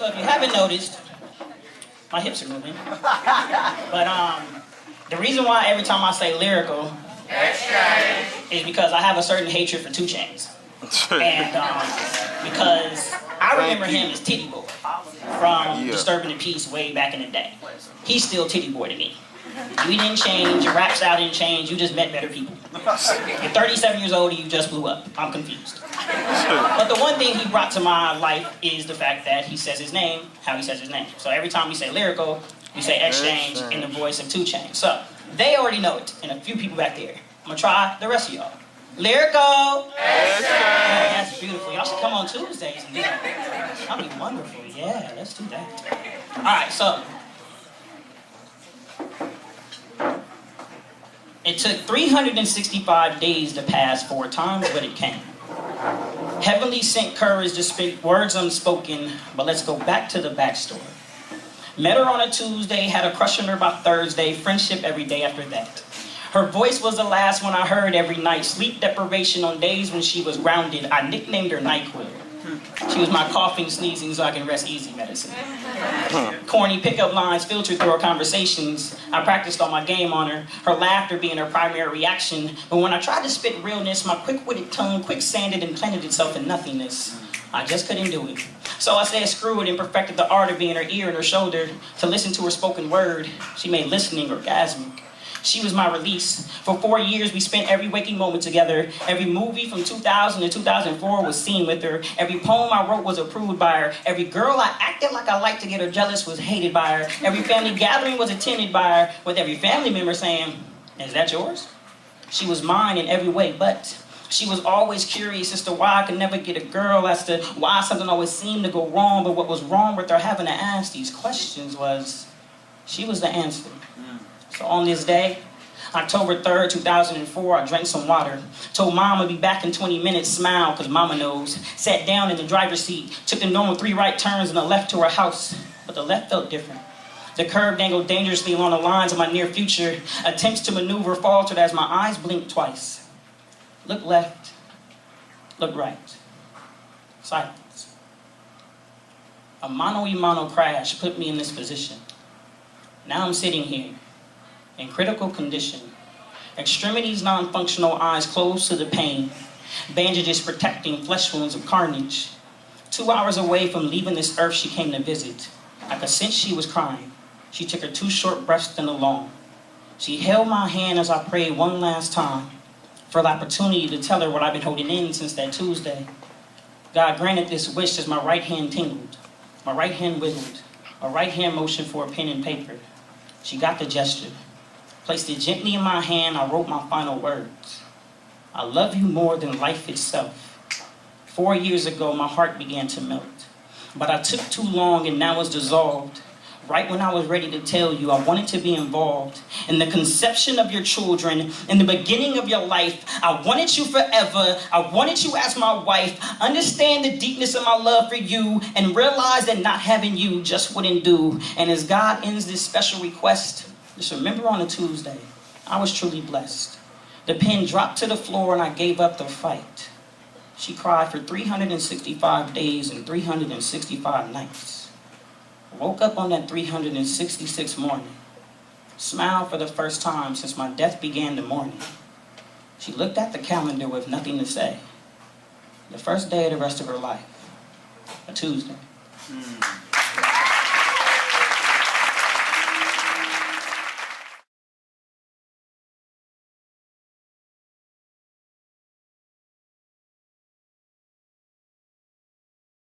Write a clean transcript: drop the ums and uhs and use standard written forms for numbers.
So if you haven't noticed, my hips are moving. But the reason why every time I say lyrical is because I have a certain hatred for 2 Chainz. And because I remember him as Titty Boy from Disturbing the Peace way back in the day. He's still Titty Boy to me. You didn't change, your rap style didn't change, you just met better people. You're 37 years old and you just blew up. I'm confused. But the one thing he brought to my life is the fact that he says his name, how he says his name. So every time we say lyrical, we say exchange in the voice of 2 Chainz. So they already know it, and a few people back there. I'm gonna try the rest of y'all. Lyrical! Oh, that's beautiful. Y'all should come on Tuesdays and do that. That'd be wonderful. Yeah, let's do that. All right, so. It took 365 days to pass 4 times, but it came. Heavenly sent courage to speak words unspoken, but let's go back to the backstory. Met her on a Tuesday, had a crush on her by Thursday, friendship every day after that. Her voice was the last one I heard every night. Sleep deprivation on days when she was grounded. I nicknamed her NyQuil. She was my coughing, sneezing, so I can rest easy medicine. Corny pickup lines filtered through our conversations. I practiced on my game on her, her laughter being her primary reaction. But when I tried to spit realness, my quick-witted tongue quick-sanded and planted itself in nothingness. I just couldn't do it. So I said screw it and perfected the art of being her ear and her shoulder. To listen to her spoken word, she made listening orgasmic. She was my release. For 4 years, we spent every waking moment together. Every movie from 2000 to 2004 was seen with her. Every poem I wrote was approved by her. Every girl I acted like I liked to get her jealous was hated by her. Every family gathering was attended by her, with every family member saying, "Is that yours?" She was mine in every way, but she was always curious as to why I could never get a girl, as to why something always seemed to go wrong. But what was wrong with her having to ask these questions was, she was the answer. So on this day, October 3rd, 2004, I drank some water. Told Mom I'd be back in 20 minutes, smiled, cause Mama knows. Sat down in the driver's seat, took the normal 3 right turns and a left to her house. But the left felt different. The curve dangled dangerously along the lines of my near future. Attempts to maneuver faltered as my eyes blinked twice. Look left, look right. Silence. A mano-a-mano crash put me in this position. Now I'm sitting here, in critical condition. Extremities non-functional, eyes closed to the pain. Bandages protecting flesh wounds of carnage. 2 hours away from leaving this earth, she came to visit. I could sense she was crying. She took her 2 short breaths and a long. She held my hand as I prayed one last time for the opportunity to tell her what I've been holding in since that Tuesday. God granted this wish as my right hand tingled. My right hand wiggled. A right hand motion for a pen and paper. She got the gesture. Placed it gently in my hand, I wrote my final words. I love you more than life itself. 4 years ago, my heart began to melt. But I took too long and now it's dissolved. Right when I was ready to tell you, I wanted to be involved in the conception of your children, in the beginning of your life. I wanted you forever. I wanted you as my wife. Understand the deepness of my love for you and realize that not having you just wouldn't do. And as God ends this special request, just remember on a Tuesday, I was truly blessed. The pen dropped to the floor and I gave up the fight. She cried for 365 days and 365 nights. Woke up on that 366th morning. Smiled for the first time since my death began the morning. She looked at the calendar with nothing to say. The first day of the rest of her life. A Tuesday.